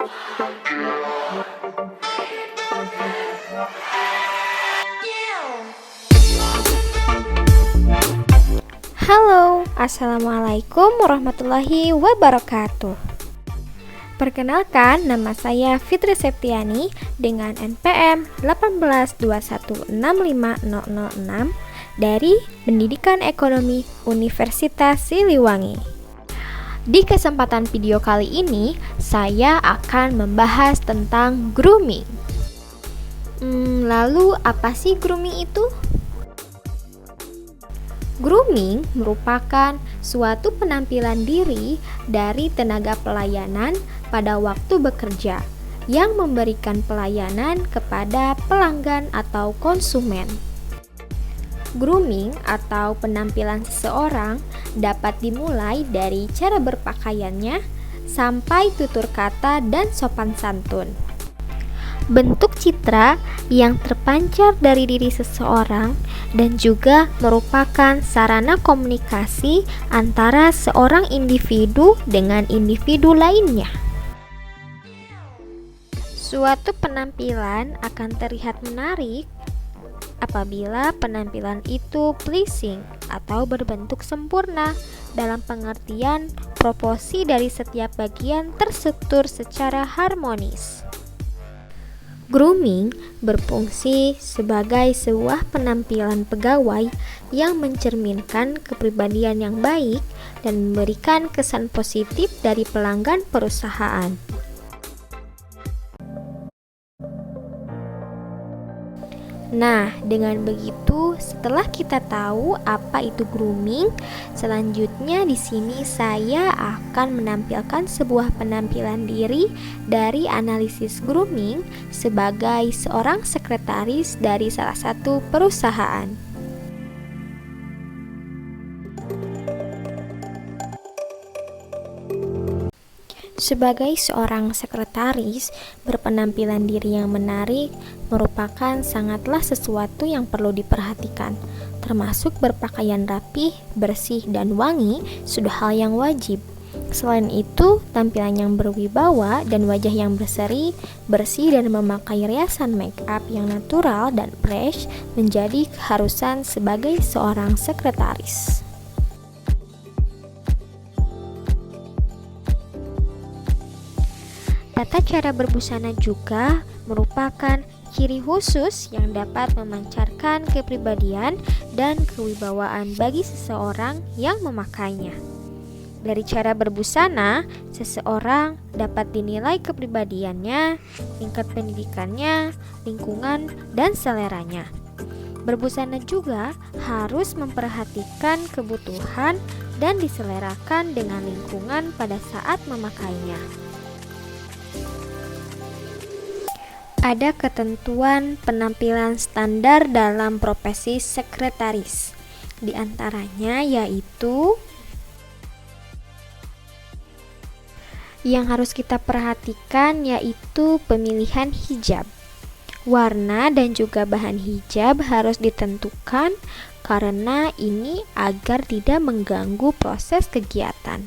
Halo, Assalamualaikum warahmatullahi wabarakatuh. Perkenalkan, nama saya Fitri Septiani dengan NPM 182165006 dari Pendidikan Ekonomi Universitas Siliwangi. Di kesempatan video kali ini, saya akan membahas tentang grooming. Lalu apa sih grooming itu? Grooming merupakan suatu penampilan diri dari tenaga pelayanan pada waktu bekerja yang memberikan pelayanan kepada pelanggan atau konsumen. Grooming atau penampilan seseorang dapat dimulai dari cara berpakaiannya sampai tutur kata dan sopan santun. Bentuk citra yang terpancar dari diri seseorang dan juga merupakan sarana komunikasi antara seorang individu dengan individu lainnya. Suatu penampilan akan terlihat menarik apabila penampilan itu pleasing atau berbentuk sempurna dalam pengertian proporsi dari setiap bagian terstruktur secara harmonis. Grooming berfungsi sebagai sebuah penampilan pegawai yang mencerminkan kepribadian yang baik dan memberikan kesan positif dari pelanggan perusahaan. Nah, dengan begitu, setelah kita tahu apa itu grooming, selanjutnya di sini saya akan menampilkan sebuah penampilan diri dari analisis grooming sebagai seorang sekretaris dari salah satu perusahaan. Sebagai seorang sekretaris, berpenampilan diri yang menarik merupakan sangatlah sesuatu yang perlu diperhatikan, termasuk berpakaian rapih, bersih, dan wangi sudah hal yang wajib. Selain itu, tampilan yang berwibawa dan wajah yang berseri, bersih, dan memakai riasan make up yang natural dan fresh menjadi keharusan sebagai seorang sekretaris. Tata cara berbusana juga merupakan ciri khusus yang dapat memancarkan kepribadian dan kewibawaan bagi seseorang yang memakainya. Dari cara berbusana, seseorang dapat dinilai kepribadiannya, tingkat pendidikannya, lingkungan, dan seleranya. Berbusana juga harus memperhatikan kebutuhan dan diselerakan dengan lingkungan pada saat memakainya. Ada ketentuan penampilan standar dalam profesi sekretaris. Di antaranya yaitu yang harus kita perhatikan yaitu pemilihan hijab. Warna dan juga bahan hijab harus ditentukan karena ini agar tidak mengganggu proses kegiatan.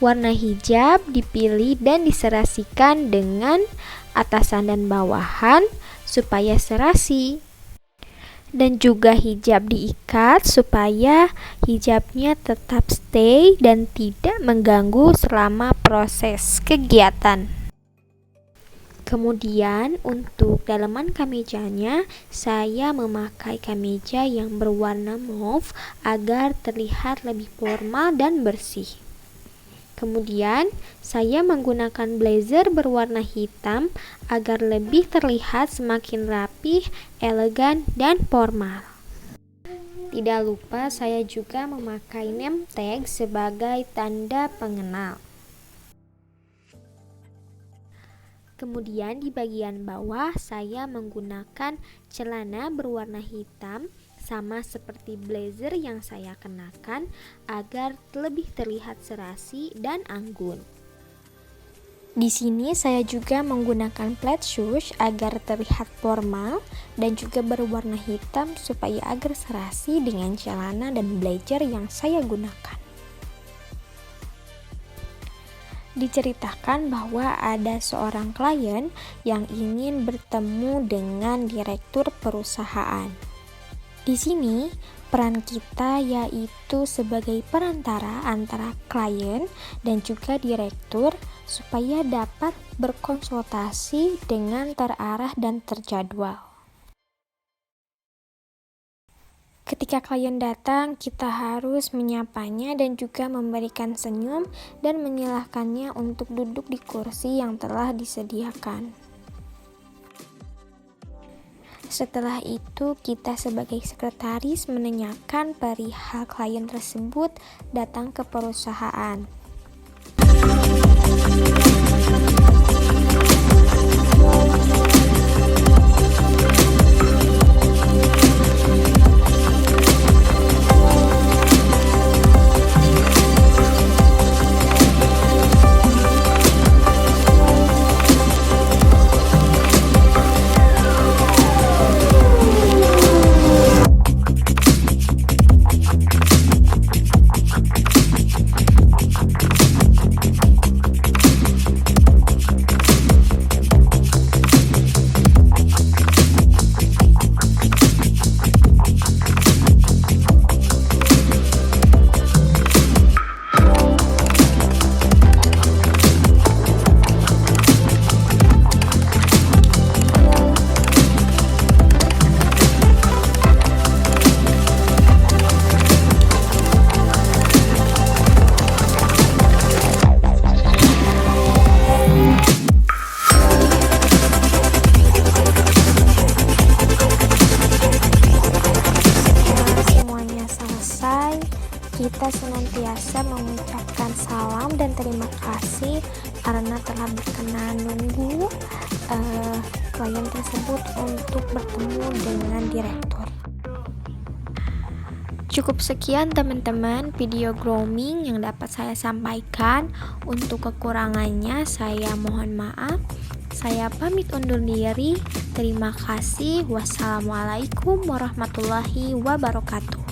Warna hijab dipilih dan diserasikan dengan atasan dan bawahan supaya serasi, dan juga hijab diikat supaya hijabnya tetap stay dan tidak mengganggu selama proses kegiatan. Kemudian untuk dalaman kamejanya, saya memakai kemeja yang berwarna mauve agar terlihat lebih formal dan bersih. Kemudian, saya menggunakan blazer berwarna hitam agar lebih terlihat semakin rapih, elegan, dan formal. Tidak lupa saya juga memakai name tag sebagai tanda pengenal. Kemudian di bagian bawah saya menggunakan celana berwarna hitam sama seperti blazer yang saya kenakan agar lebih terlihat serasi dan anggun. Di sini saya juga menggunakan flat shoes agar terlihat formal dan juga berwarna hitam supaya agar serasi dengan celana dan blazer yang saya gunakan. Diceritakan bahwa ada seorang klien yang ingin bertemu dengan direktur perusahaan. Di sini, peran kita yaitu sebagai perantara antara klien dan juga direktur supaya dapat berkonsultasi dengan terarah dan terjadwal. Ketika klien datang, kita harus menyapanya dan juga memberikan senyum dan menyilahkannya untuk duduk di kursi yang telah disediakan. Setelah itu, kita sebagai sekretaris menanyakan perihal klien tersebut datang ke perusahaan. Kita senantiasa mengucapkan salam dan terima kasih karena telah berkenan nunggu klien tersebut untuk bertemu dengan direktur. Cukup sekian teman-teman video grooming yang dapat saya sampaikan. Untuk kekurangannya saya mohon maaf. Saya pamit undur diri. Terima kasih. Wassalamualaikum warahmatullahi wabarakatuh.